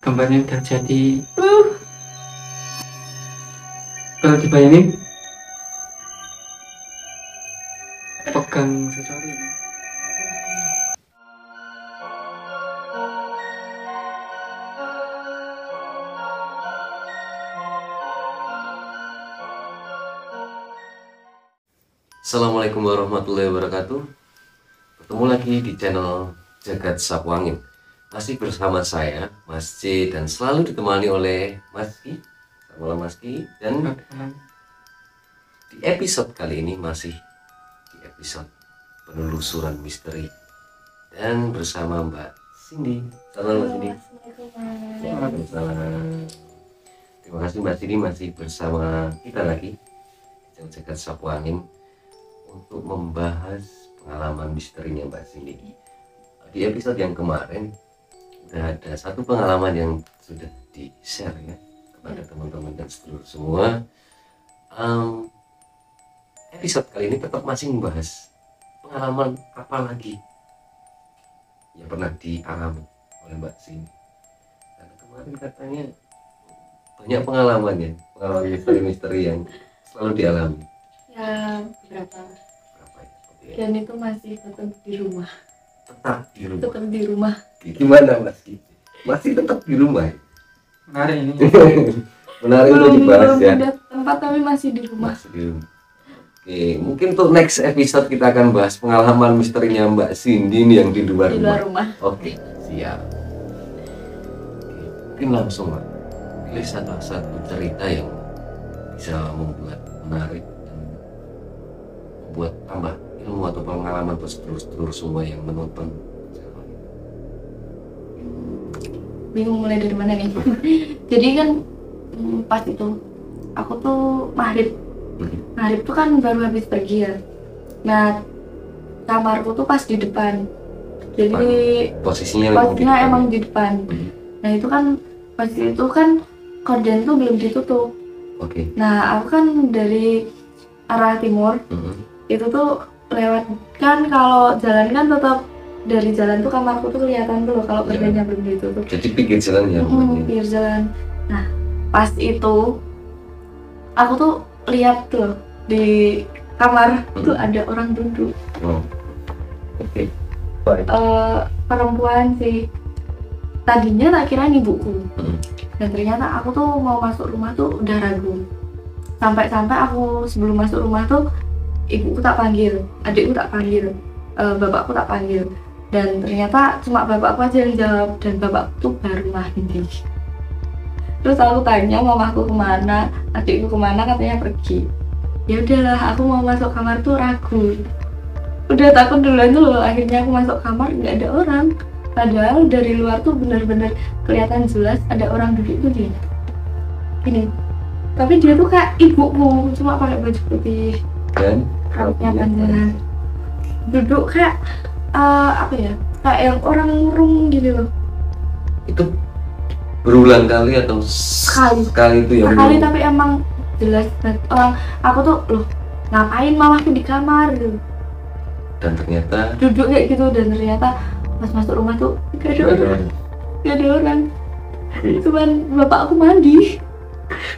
gambarnya udah jadi. Kalau dibayangin pegang sesuatu ini. Assalamualaikum warahmatullahi wabarakatuh. Ketemu lagi di channel Jagat Sapu Angin. Masih bersama saya, Mas C, dan selalu ditemani oleh Mas Ki. Selamat malam Mas Ki. Dan di episode kali ini masih di episode penelusuran misteri. Dan bersama Mbak Cindy. Selamat Mbak Cindy. Waalaikumsalam. Terima kasih Mbak Cindy masih bersama kita lagi di Jagat Sapu Angin untuk membahas pengalaman misterinya Mbak Cindy. Di episode yang kemarin udah ada satu pengalaman yang sudah di-share ya kepada teman-teman dan seluruh semua. Episode kali ini tetap masih membahas pengalaman apa lagi yang pernah dialami oleh Mbak Cindy. Karena kemarin katanya banyak pengalaman misteri-misteri yang selalu dialami. Ya, berapa Ya? dan itu masih tetap di rumah. Tetap di rumah. Gimana Mas? Masih tetap di rumah. Menarik ini. Menarik untuk dibahas ya. Belum tempat tapi masih di rumah. Masih di rumah. Oke, mungkin untuk next episode kita akan bahas pengalaman misterinya Mbak Cindy nih yang di luar rumah. Oke, siap. Oke, mungkin langsung Mbak, pilih satu cerita yang bisa membuat menarik dan membuat tambah ilmu atau pengalaman buat sedulur-sedulur semua yang menonton. Bingung mulai dari mana nih. Jadi kan pas itu aku tuh maghrib tuh kan baru habis pergi ya. Nah, kamarku tuh pas di depan. Jadi posisinya emang di depan. Nah, itu kan pas itu kan korden tuh belum ditutup. Oke. Nah, aku kan dari arah timur. Itu tuh lewat kan, kalau jalan kan tetap dari jalan tuh kamarku tuh kelihatan tuh kalau kerjanya belum ditutup. Jadi pinggir jalan ya. Pinggir jalan. Nah, pas itu aku tuh lihat tuh di kamar tuh ada orang duduk. Oke. Perempuan sih. Tadinya tak kira ibuku. Dan ternyata aku tuh mau masuk rumah tuh udah ragu. Sampai-sampai aku sebelum masuk rumah tuh ibuku tak panggil, adikku tak panggil, bapakku tak panggil, dan ternyata cuma bapakku aja yang jawab, dan bapakku tuh baru mandi. Terus aku tanya mamaku kemana, adikku kemana, katanya pergi. Ya udahlah, aku mau masuk kamar tuh ragu, udah takut duluan tuh. Akhirnya aku masuk kamar nggak ada orang, padahal dari luar tuh bener-bener kelihatan jelas ada orang duduk tuh gini. Tapi dia tuh kayak ibuku, cuma pakai baju putih dan rambutnya panjang, duduk kayak apa ya, kayak yang orang murung gitu loh. Itu berulang kali atau sekali itu yang sekali, tapi emang jelas orang. Aku tuh loh, ngapain mamaku di kamar gitu. Dan ternyata duduk kayak gitu, dan ternyata pas masuk rumah tuh gak ada orang. Cuman bapakku mandi.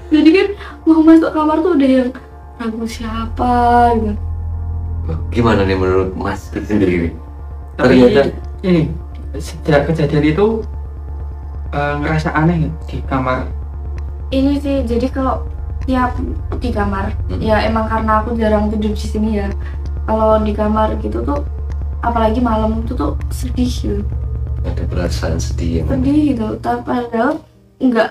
Jadi kan mau masuk kamar tuh udah yang ragu siapa gitu. Gimana nih menurut Mas sendiri? Ternyata ini sejak kejadian itu ngerasa aneh di kamar. Ini sih, jadi kalau tiap di kamar ya emang karena aku jarang tidur di sini ya. Kalau di kamar gitu tuh apalagi malam itu tuh sedih gitu. Ada perasaan sedih yang gitu. Tapi padahal nggak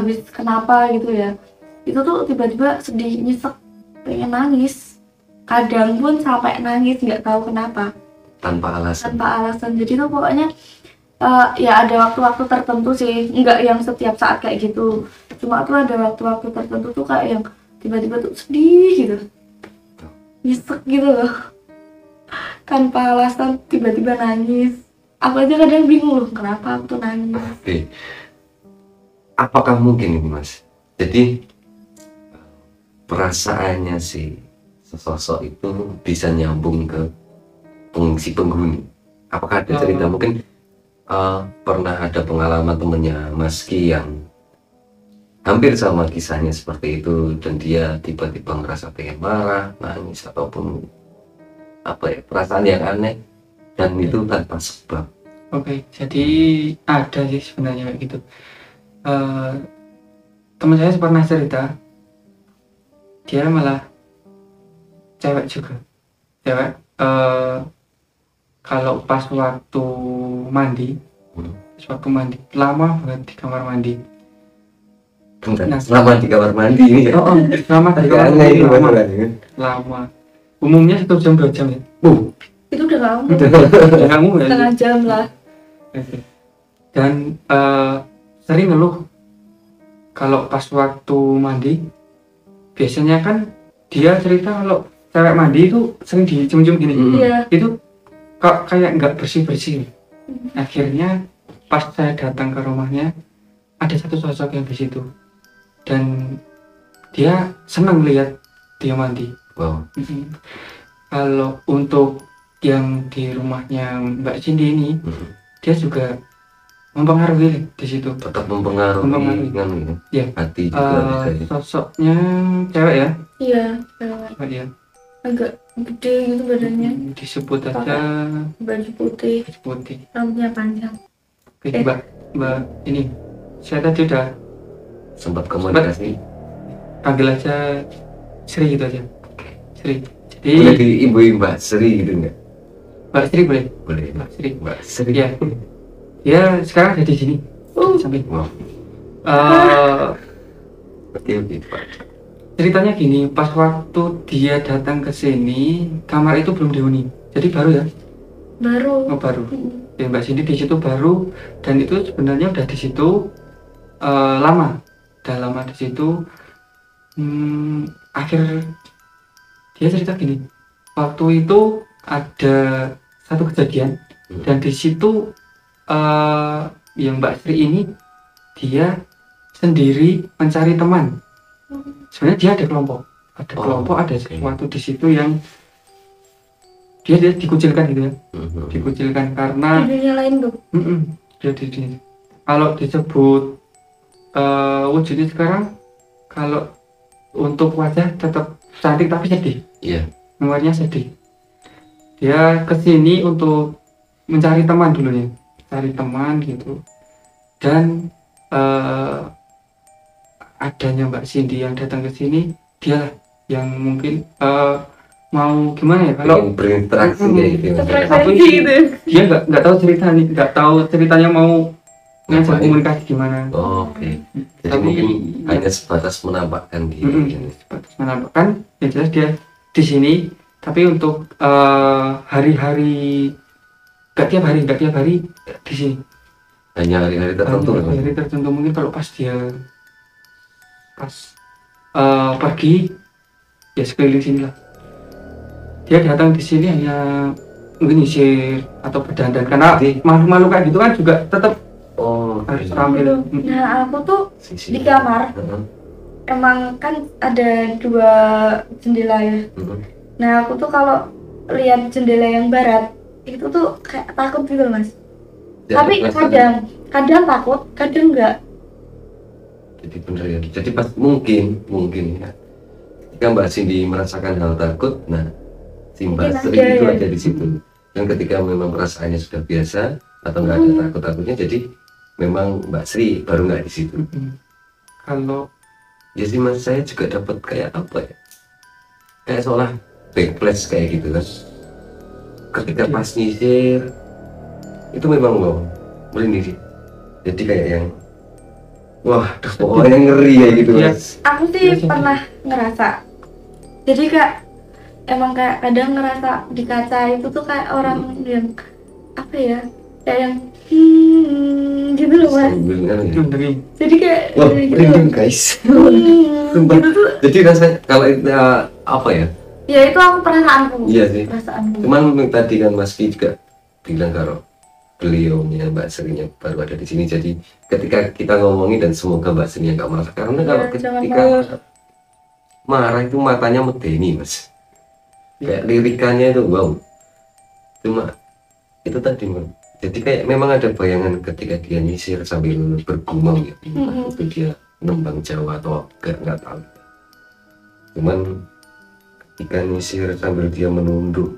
habis kenapa gitu ya. Itu tuh tiba-tiba sedih, nyesek, pengen nangis. Kadang pun sampai nangis nggak tahu kenapa. Tanpa alasan. Jadi tuh pokoknya ya ada waktu-waktu tertentu sih, nggak yang setiap saat kayak gitu. Cuma tuh ada waktu-waktu tertentu tuh kayak yang tiba-tiba tuh sedih gitu, nyesek gitu loh. Tanpa alasan tiba-tiba nangis. Aku aja kadang bingung loh, kenapa aku tuh nangis. Oke. Apakah mungkin ini Mas? Jadi perasaannya si sesosok itu bisa nyambung ke si penghuni. Apakah ada cerita mungkin pernah ada pengalaman temennya Mas Ki yang hampir sama kisahnya seperti itu, dan dia tiba-tiba ngerasa pengen marah, nangis, ataupun apa ya, perasaan yang aneh, dan itu tanpa sebab. Oke, jadi ada sih sebenarnya kayak gitu. Teman saya pernah cerita, dia malah cewek juga, cewek. Kalau pas waktu mandi, lama banget di kamar mandi. Nah, selama di kamar mandi ini ya. Lama di kamar mandi, Lama. lama. Umumnya 1 jam 2 jam ya. Itu udah lama, Udah kamu ya. setengah jam lah. Oke. Dan sering ngeluh kalau pas waktu mandi. Biasanya kan dia cerita kalau cewek mandi itu sering dicium-cium gini. Iya. Itu kok kayak nggak bersih-bersih. Akhirnya pas saya datang ke rumahnya, ada satu sosok yang di situ, dan dia senang lihat dia mandi. Wow. Kalau untuk yang di rumahnya Mbak Cindy ini, dia juga mempengaruhi di situ. Tetap mempengaruhi kan gitu. Ya. Hati juga bisa ya. Sosoknya cewek ya? Iya, cewek. Cewek ya. Agak gede gitu badannya, Disebut aja baju putih, putih. rambutnya panjang. Oke, Mbak ini saya tadi udah Sempat komunikasi. panggil aja Sri gitu aja. Sri. Boleh Jadi diimbui Mbak Sri gitu nggak? Mbak Sri boleh? Boleh. Mbak Sri. Mbak Sri. Iya. Dia sekarang ada di sini. Di samping. Wow. Oke, Pak. Ceritanya gini, pas waktu dia datang ke sini, kamar itu belum dihuni. Jadi baru ya? Baru. Oh, baru. Ya, Mbak Cindy di situ baru, dan itu sebenarnya udah di situ lama. Udah lama di situ. Akhir dia cerita gini, waktu itu ada satu kejadian, dan di situ yang Mbak Sri ini dia sendiri mencari teman. Sebenarnya dia ada kelompok, ada sesuatu di situ yang dia dikucilkan gitu ya. Dikucilkan karena Videonya lain tuh. dia kalau disebut wujudnya sekarang, kalau untuk wajah tetap cantik tapi sedih. Iya. Nomornya sedih. Dia kesini untuk mencari teman dulunya, cari teman gitu. Dan adanya Mbak Cindy yang datang ke sini, dia yang mungkin mau gimana ya, kalau berinteraksi kayak gitu. Frekuensi gitu. dia nggak tahu ceritanya mau ngajak komunikasi gimana. Oke. Jadi Tapi mungkin hanya sebatas menampakkan gitu. sebatas menampakkan, yang jelas dia di sini. Tapi untuk hari-hari, nggak tiap hari di sini. Hanya hari-hari tertentu. Hari tertentu, mungkin kalau pas dia pergi ya sekeliling sini lah. Dia datang di sini hanya mungkin nyisir atau berdandan, karena malu-malu kayak gitu kan juga tetap harus tampil. Nah, aku tuh Sisi. di kamar emang kan ada 2 jendela ya. Nah, aku tuh kalau lihat jendela yang barat itu tuh kayak takut gitu Mas. Tapi kadang takut, kadang enggak. Jadi benar ya. Jadi pas mungkin ya, ketika Mbak Cindy merasakan hal takut, nah si Mbak Sri itu ada di situ. Dan ketika memang perasaannya sudah biasa atau nggak ada takut-takutnya, jadi memang Mbak Sri baru nggak di situ. Kalau ya sih Mas, saya juga dapat kayak apa ya, kayak seolah backflash kayak gitu kan. Ketika pas nyisir itu memang wow, merinding sih. Jadi kayak yang wah, pokoknya ngeri ya gitu Mas. Aku sih pernah ngerasa. Jadi emang kayak kadang ngerasa di kaca itu tuh kayak orang yang apa ya, kayak yang gitu loh Mas. Jadi kayak wah, merinding guys. gitu tuh. Jadi rasanya kalau itu apa ya? Ya itu aku perasaanku. Iya sih. Perasaanku. Cuman tadi kan Mas Ki juga bilang kalau beliaunya Mbak Srinya baru ada di sini, jadi ketika kita ngomongin dan semoga Mbak Srinya nggak marah, karena kalau ketika marah itu matanya medeni Mas, kayak lirikannya itu wow. Cuma itu tadi Jadi kayak memang ada bayangan ketika dia nyisir sambil bergumam gitu. Itu dia nembang Jawa atau nggak tahu. Cuman ketika nyisir sambil dia menunduk,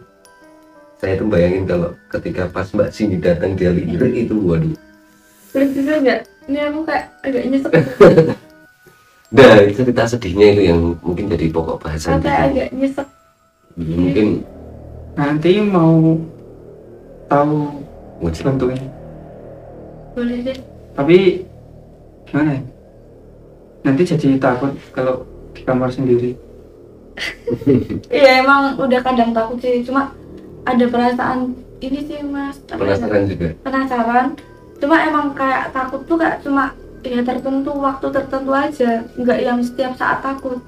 saya tuh bayangin kalau ketika pas Mbak Cindy datang dia lirik itu, waduh. Boleh jujur nggak? Ini aku kayak agak nyesek. Nah, itu cerita sedihnya itu yang mungkin jadi pokok bahasan. Kayak agak nyesek. Mungkin Nanti mau tahu wujud. bentuknya. Boleh deh. Tapi gimana ya? Nanti jadi takut kalau di kamar sendiri. Iya emang udah kadang takut sih, cuma ada perasaan ini sih mas. Penasaran juga. Penasaran. Cuma emang kayak takut tuh kayak cuma ya tertentu, waktu tertentu aja, nggak yang setiap saat takut.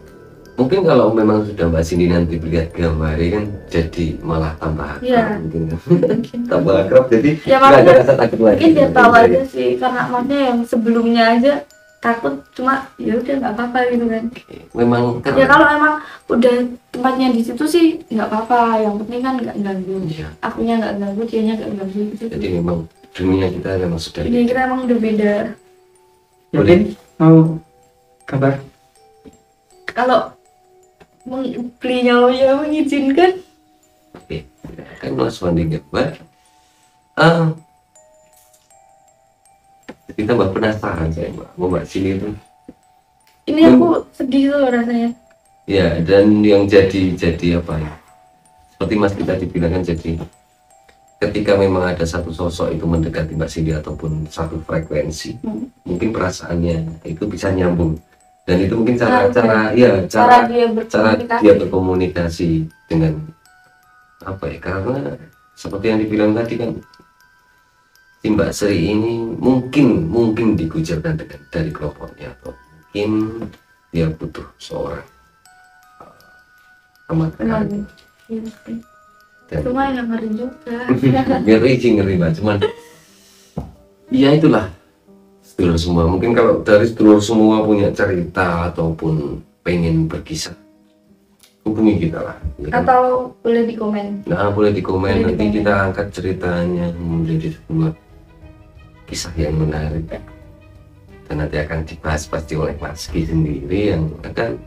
Mungkin kalau memang sudah Mbak Cindy nanti lihat gambarnya kan jadi malah tambah akrab. Iya. Mungkin Mungkin. tambah akrab jadi Ya, nggak ada maksudnya rasa takut lagi. Mungkin dia tahu aja sih, karena maksudnya yang sebelumnya aja takut, cuma ya udah nggak apa-apa gitu kan. Memang Ya kalau emang udah tempatnya di situ sih nggak apa-apa, yang penting kan nggak ganggu. Iya. Akunya nggak ganggu, dianya nggak ganggu gitu. Jadi memang dunia kita memang sudah Dunia kita emang udah beda. Yakin mau gambar? Kalau belinya ya mengizinkan, Oke, kan Mas Wandi gambar. Kita tambah penasaran saya Mbak Cindy itu. ini aku sedih tuh rasanya. Ya, dan yang jadi apa ya? Seperti Mas kita dibilang kan, jadi ketika memang ada satu sosok itu mendekati Mbak Cindy ataupun satu frekuensi, mungkin perasaannya itu bisa nyambung. Dan itu mungkin cara dia berkomunikasi dengan apa ya? Karena seperti yang dibilang tadi kan, si Mbak Sri ini mungkin dikucilkan dari kelompoknya, atau mungkin dia butuh seorang teman. Dan Cuma yang ngeri juga. ngeri Mbak, cuman ya itulah sedulur semua. Mungkin kalau dari sedulur semua punya cerita ataupun pengen berkisah, hubungi kita lah ya kan? Atau boleh di komen. Nah, boleh di komen, Boleh nanti di komen. kita angkat ceritanya menjadi sebuah kisah yang menarik, dan nanti akan dibahas pasti oleh Mas Ki sendiri yang akan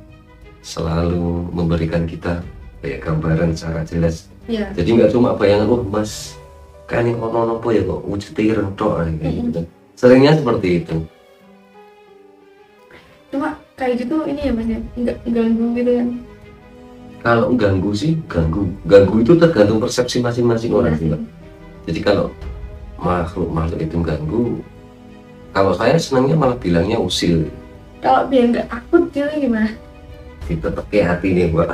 selalu memberikan kita kayak gambaran secara jelas. Iya. Jadi nggak cuma bayangan, oh Mas kan ini ono apa ya kok wujudnya rentok kayak gitu. Seringnya seperti itu. Cuma kayak gitu ini ya mas ya, nggak ganggu gitu kan. Kalau ganggu sih, ganggu itu tergantung persepsi masing-masing orang sih Mbak. Jadi kalau makhluk itu ganggu, kalau saya senangnya malah bilangnya usil. Kalau biar nggak takut juga gimana? Tetap kayak hati nih Mbak.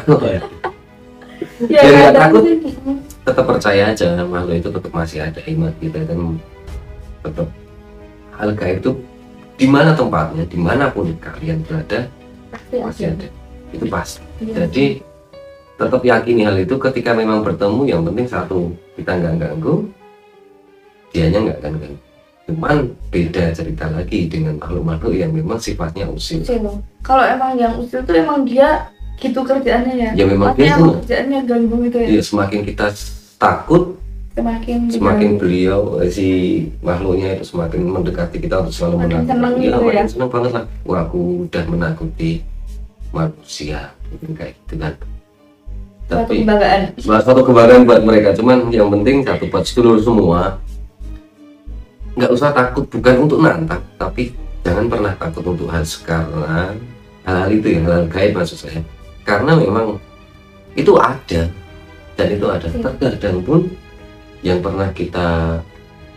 Ya Biar nggak kadang takut. sih. Tetap percaya aja, makhluk itu tetap masih ada, iman kita kan tetap hal gaib itu dimana tempatnya, dimanapun kalian berada Pasti masih ada. ada, itu pasti. Iya. Jadi tetap yakini hal itu. Ketika memang bertemu, yang penting satu, kita nggak ganggu, dianya nggak akan ganggu. Cuman beda cerita lagi dengan makhluk-makhluk yang memang sifatnya usil. Usil. Kalau emang yang usil tuh emang dia gitu kerjaannya ya. Ya memang Maksudnya dia emang tuh, kerjaannya ganggu gitu ya. ya semakin kita takut, Semakin semakin diganggu. beliau si makhluknya itu semakin mendekati kita untuk selalu Makin seneng menakuti. gitu ya. Makin seneng banget lah. Wah, aku udah menakuti manusia, mungkin kayak gitu kan. Suatu Tapi kebanggaan. suatu kebanggaan buat mereka. Cuman yang penting satu, buat sedulur semua, nggak usah takut, bukan untuk nantang, tapi jangan pernah takut untuk hal sekarang, hal-hal itu ya, hal-hal gaib maksud saya. Karena memang itu ada, dan itu ada. Terkadang pun yang pernah kita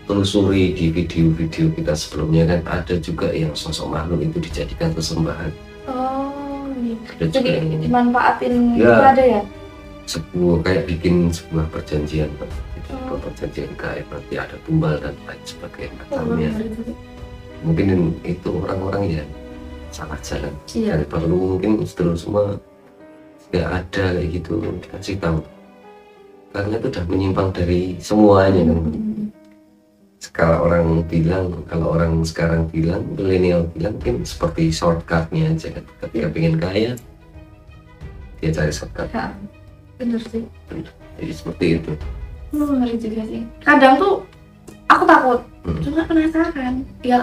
telusuri di video-video kita sebelumnya kan, ada juga yang sosok makhluk itu dijadikan sesembahan. Oh iya. Ada juga Jadi yang dimanfaatin Ya. itu ada ya? sebuah kayak bikin sebuah perjanjian, Oh. sebuah perjanjian gaib, nanti ada tumbal dan lain sebagainya Oh, macamnya. ngeri juga. Mungkin itu orang-orang yang salah jalan. Iya. Dan perlu mungkin sedulur semua nggak ada kayak gitu dikasih tahu, karena itu udah menyimpang dari semuanya kan. Kalau orang sekarang bilang, milenial bilang, mungkin seperti shortcutnya aja kan. Ketika pengen kaya, dia cari shortcut. Ya, bener sih. Jadi seperti itu. Ngeri juga sih. Kadang tuh aku takut, Hmm. cuma penasaran. Ya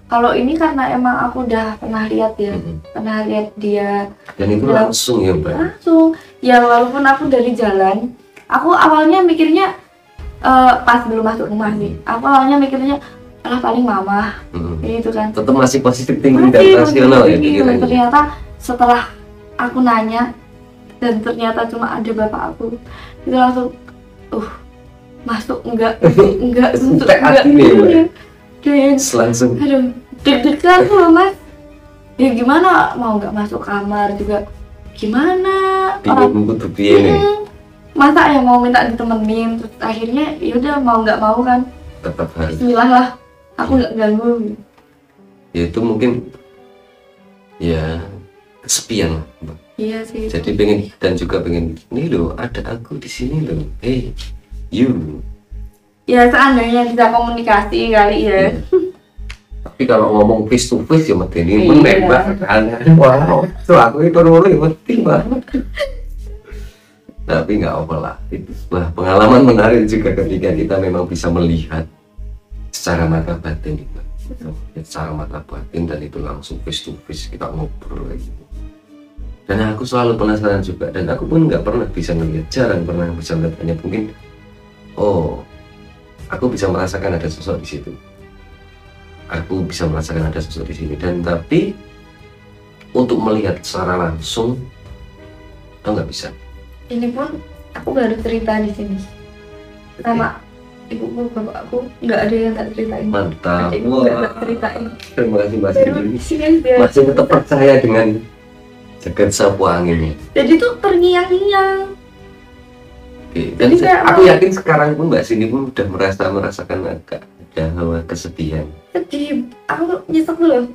kalau ini karena emang aku udah pernah lihat ya, pernah lihat dia Dan itu Ya. langsung ya Mbak. langsung. Ya walaupun aku dari jalan, aku awalnya mikirnya pas belum masuk rumah sih. Aku awalnya mikirnya alah paling mama, gitu kan. Tetap masih positif tinggi dan Masih rasional ya tinggi. pikirannya. Ternyata setelah aku nanya dan ternyata cuma ada bapak aku, itu langsung masuk enggak untuk Sampai hati nih, Mbak. dan Langsung aduh deg-degan tuh loh, Mas. Ya gimana mau nggak masuk kamar juga, gimana bingung kudu piye nih. masa ya mau minta ditemenin, terus akhirnya yaudah mau nggak mau kan, Tetap harus. bismillah lah, aku nggak ganggu. Ya itu mungkin ya kesepian lah, Mbak. Iya sih. Jadi pengen dan juga pengen nih loh ada aku di sini loh. Hey you. Ya seandainya bisa komunikasi kali ya. Tapi kalau ngomong face to face ya medeni Iya. menembak kan. Wow, so aku itu mulai penting banget. Tapi nggak apa lah, itu sebuah pengalaman menarik juga ketika kita memang bisa melihat secara mata batin, Mbak. Secara mata batin dan itu langsung face to face kita ngobrol kayak gitu. Dan aku selalu penasaran juga dan aku pun nggak pernah bisa melihat, jarang pernah bisa melihat, hanya mungkin aku bisa merasakan ada sosok di situ. Aku bisa merasakan ada sosok di sini dan tapi untuk melihat secara langsung aku nggak bisa. Ini pun aku baru cerita di sini sama ibuku, bapakku nggak ada yang tak ceritain. Mantap. Adikku nggak tak ceritain. Terima kasih Mas Indri. Sian-sian. Masih tetap percaya dengan jagat sapu angin ini. Jadi tuh terngiang-ngiang. Oke. Dan Jadi kayak aku yakin sekarang pun Mbak Cindy pun udah merasakan agak ada hawa kesedihan. Sedih, aku nyesek loh.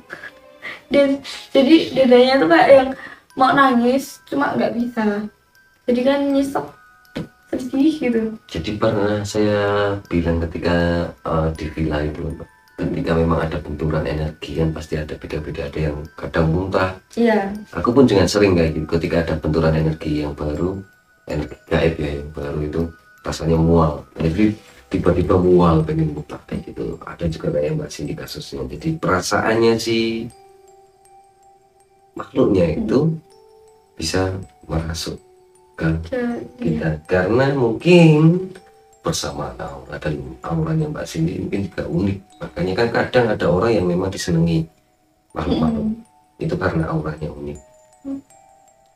Dan jadi dadanya tuh kayak yang mau nangis cuma nggak bisa. Jadi kan nyesek, sedih gitu. Jadi pernah saya bilang ketika di villa itu, Mbak, ketika memang ada benturan energi kan pasti ada beda-beda, ada yang kadang muntah. Iya. Aku pun juga sering kayak gitu ketika ada benturan energi yang baru, energi gaib ya yang baru itu rasanya mual. Jadi tiba-tiba mual pengen muntah kayak gitu. Ada juga kayak Mbak Cindy kasusnya. Jadi perasaannya si makhluknya itu bisa merasuk ke kita karena mungkin bersama aura dan auranya Mbak Cindy mungkin juga unik. Makanya kan kadang ada orang yang memang disenangi makhluk-makhluk itu karena auranya unik.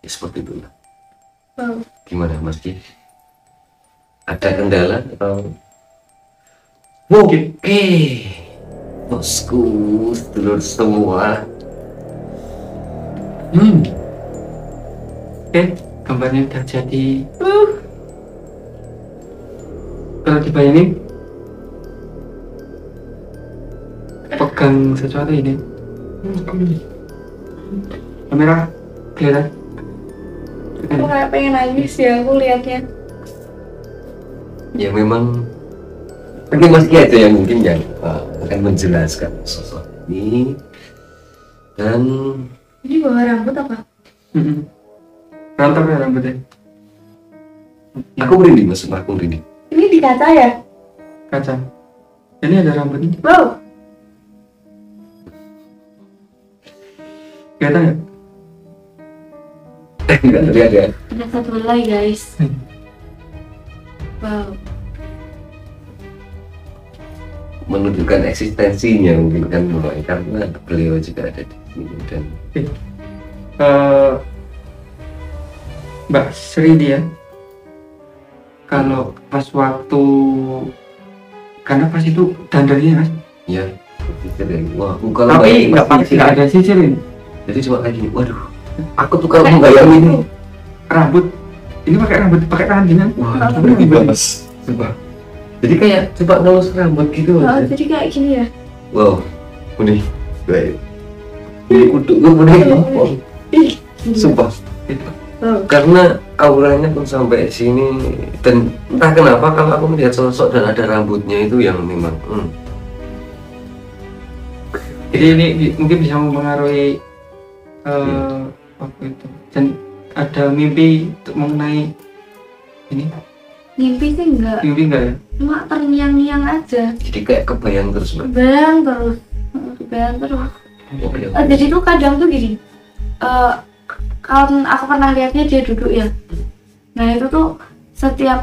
Ya seperti itulah. Wow. Gimana Mas Ki? Ada kendala atau? Oke, bosku, sedulur semua. Oke, gambarnya udah jadi. Kalau dibayangin pegang sesuatu ini, kamera kelihatan. Aku kayak pengen nangis ya aku liatnya. Ya memang mungkin Mas Ki aja yang mungkin yang akan menjelaskan sosok ini. Dan Ini bawa rambut apa? Rantau ya rambutnya. aku merinding, Mas, aku merinding. Ini di kaca ya? Kaca. Ini ada rambutnya. Wow. Kelihatan nggak? Enggak terlihat ya. Ada satu lagi guys. Wow. Menunjukkan eksistensinya mungkin kan mulai karena beliau juga ada di sini dan Mbak Sri dia kalau pas waktu karena pas itu dandannya Mas, ya berpikir ya, wah aku kalau tapi bayangin nggak ada sisir ini jadi cuma kayak gini, waduh aku tuh kalau membayangin ini rambut ini pakai rambut pakai tangan gini. wah bebas coba jadi kayak coba ngelus rambut gitu Oh, aja. jadi kayak gini ya? Wow unik baik ini kudu gue unik Ih, sumpah wow. karena auranya pun sampai sini dan entah kenapa kalau aku melihat sosok dan ada rambutnya itu yang memang Jadi ini mungkin bisa mempengaruhi waktu itu dan ada mimpi untuk mengenai ini Ngimpi sih enggak, Mimpi enggak ya? cuma terngiang-ngiang aja. Jadi kayak kebayang terus Mbak. Bayang terus, bayang terus. Oke. Jadi tuh kadang tuh gini, kan aku pernah lihatnya dia duduk ya. Nah itu tuh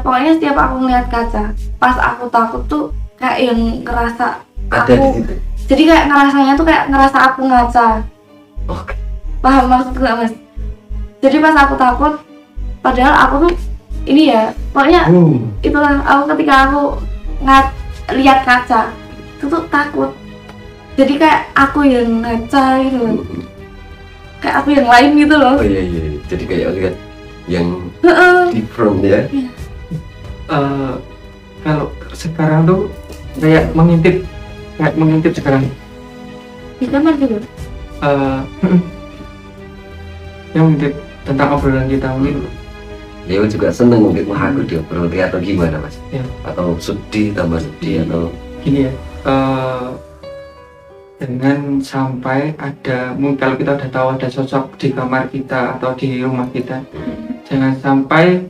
pokoknya setiap aku ngeliat kaca, pas aku takut tuh kayak yang ngerasa Ada di aku, situ. jadi kayak ngerasanya tuh kayak ngerasa aku ngaca. Oke. Paham maksudku nggak mas? Jadi pas aku takut, padahal aku tuh ini ya, pokoknya itulah aku ketika aku lihat kaca itu tuh takut. Jadi kayak aku yang ngaca gitu loh, kayak aku yang lain gitu loh. Oh iya. Jadi kayak lihat yang di front ya. Kalau sekarang tuh kayak mengintip sekarang. Di kamar juga. Yang mengintip tentang obrolan kita mungkin. Dia juga seneng mungkin wah aku diobrolin atau gimana mas? Ya. Atau sedih tambah sedih atau Gini ya, dengan sampai ada, mungkin kalau kita udah tahu ada sosok di kamar kita atau di rumah kita, jangan sampai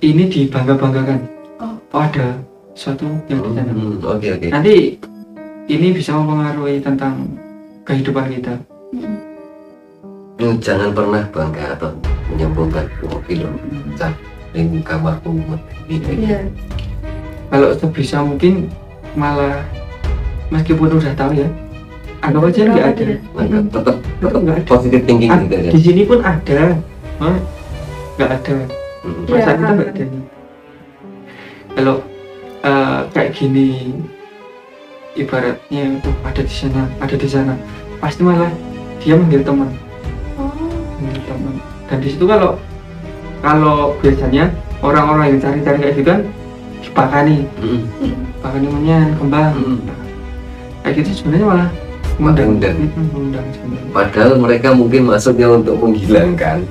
ini dibangga-banggakan. Oh ada sesuatu yang di sana. Oke. Nanti ini bisa mempengaruhi tentang kehidupan kita. Jangan pernah bangga atau menyombongkan film di kamarku ini. Iya. Kalau sebisa mungkin malah meskipun udah tahu ya, anggap aja nggak ada. Tetap Nggak ada. positive thinking gitu ya. Di sini pun ada, nggak ada. Masa Iya, kita nggak ada nih. Kalau kayak gini, ibaratnya tuh ada di sana, pasti malah dia manggil teman. Teman. Dan di situ kalau biasanya orang-orang yang cari-cari kayak gitu kan dipakani menyan kembang. Kayak gitu sebenarnya malah mengundang sebenarnya. Padahal mereka mungkin maksudnya untuk menghilangkan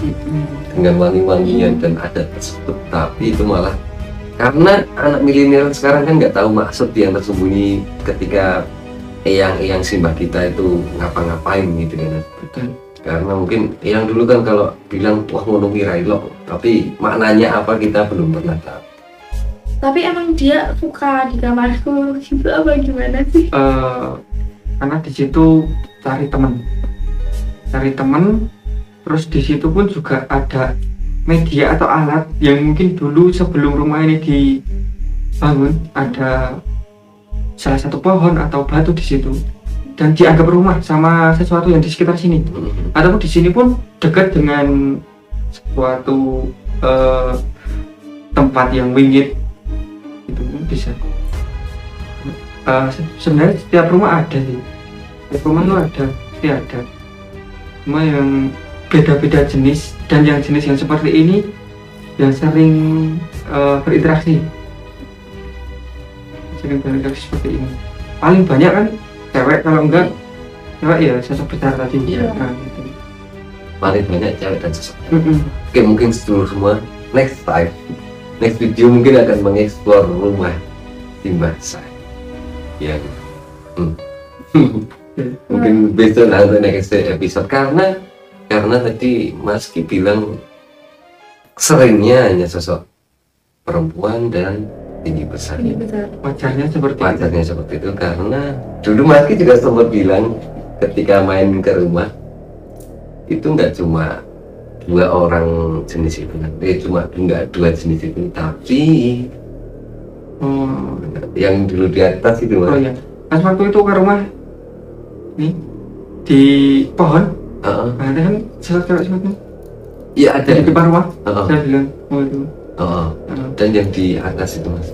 dengan wangi-wangian dan adat tersebut, tapi itu malah karena anak milenial sekarang kan nggak tahu maksud yang tersembunyi ketika eyang simbah kita itu ngapa-ngapain gitu kan. Betul. Karena mungkin yang dulu kan kalau bilang wah ngono mirailo, tapi maknanya apa kita belum pernah tahu. Tapi emang dia suka di kamarku gitu apa gimana sih? Karena di situ cari teman, terus di situ pun juga ada media atau alat yang mungkin dulu sebelum rumah ini dibangun ada salah satu pohon atau batu di situ. Dan dianggap rumah sama sesuatu yang di sekitar sini, ataupun di sini pun dekat dengan suatu tempat yang wingit, itu pun bisa. Sebenarnya setiap rumah ada sih, setiap rumah itu ada, pasti ada. Cuma yang beda-beda jenis, dan yang jenis yang seperti ini yang sering berinteraksi seperti ini. Paling banyak kan cewek, kalau enggak cewek ya sosok besar tadi. Iya. Nah, gitu. Paling banyak cewek dan sosok. Oke, mungkin seluruh semua next video mungkin akan mengeksplor rumah simbah saya yang mungkin besok atau next episode karena tadi Mas Ki bilang seringnya hanya sosok perempuan dan tinggi besar. Wajarnya seperti itu karena dulu Mas Ki juga sempat bilang ketika main ke rumah itu nggak cuma dua orang jenis itu, nggak dua jenis itu, tapi yang dulu di atas itu Mas. Oh iya, pas waktu itu ke rumah nih di pohon, ada kan cewek-cewek iya ada di depan rumah. Saya bilang oh itu. Dan yang di atas itu Mas.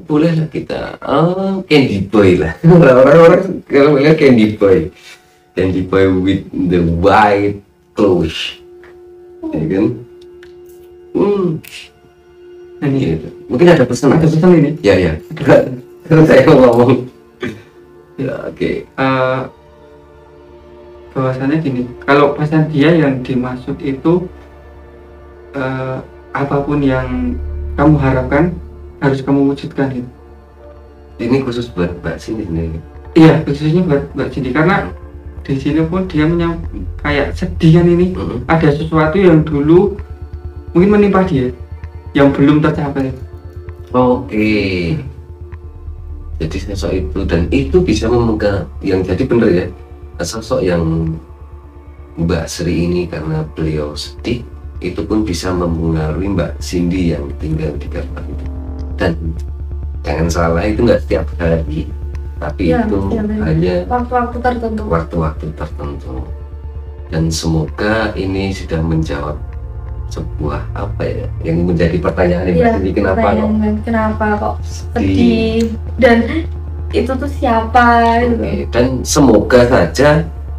Bolehlah kita candy boy lah. Orang-orang kalau bilang candy boy with the white clothes, ya kan? Nah, ini Gitu. Mungkin ada pesan ini. ya. Terus saya ngomong ya oke. Bahwasannya gini, kalau pesan dia yang dimaksud itu apapun yang kamu harapkan harus kamu wujudkan gitu. Ini khusus buat Mbak Cindy sendiri. Iya, khususnya buat Mbak Cindy karena di sini pun dia kayak sedih kan ini. Ada sesuatu yang dulu mungkin menimpa dia yang belum tercapai. Oke. Jadi sosok itu, dan itu bisa membuka yang jadi bener ya, sosok yang Mbak Sri ini karena beliau sedih itu pun bisa mempengaruhi Mbak Cindy yang tinggal di kamar itu. Dan jangan salah, itu nggak setiap hari, tapi Ya, itu hanya waktu-waktu tertentu. waktu-waktu tertentu. Dan semoga ini sudah menjawab sebuah apa ya yang menjadi pertanyaan Mbak Iya, Cindy, kenapa kok pertanyaan kenapa kok sedih? sedih dan itu tuh siapa gitu. Oke, dan semoga saja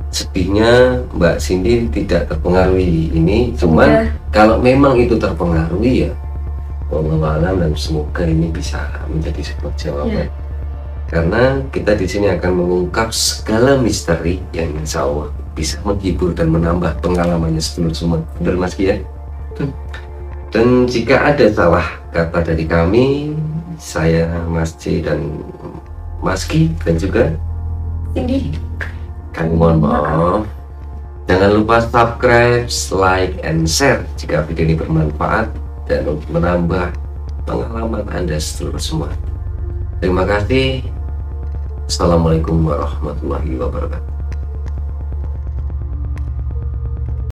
sedihnya Mbak Cindy tidak terpengaruhi ini. Cuman Iya. kalau memang itu terpengaruhi ya wallahu alam, dan semoga ini bisa menjadi sebuah jawaban. Iya. Karena kita di sini akan mengungkap segala misteri yang insya Allah bisa menghibur dan menambah pengalamannya sedulur semua. Benar Mas Ki ya? Betul. Dan jika ada salah kata dari kami, saya Mas C dan Mas Ki dan juga Cindy, kami mohon maaf. Jangan lupa subscribe, like, and share jika video ini bermanfaat dan untuk menambah pengalaman Anda seluruh semua. Terima kasih. Assalamualaikum warahmatullahi wabarakatuh.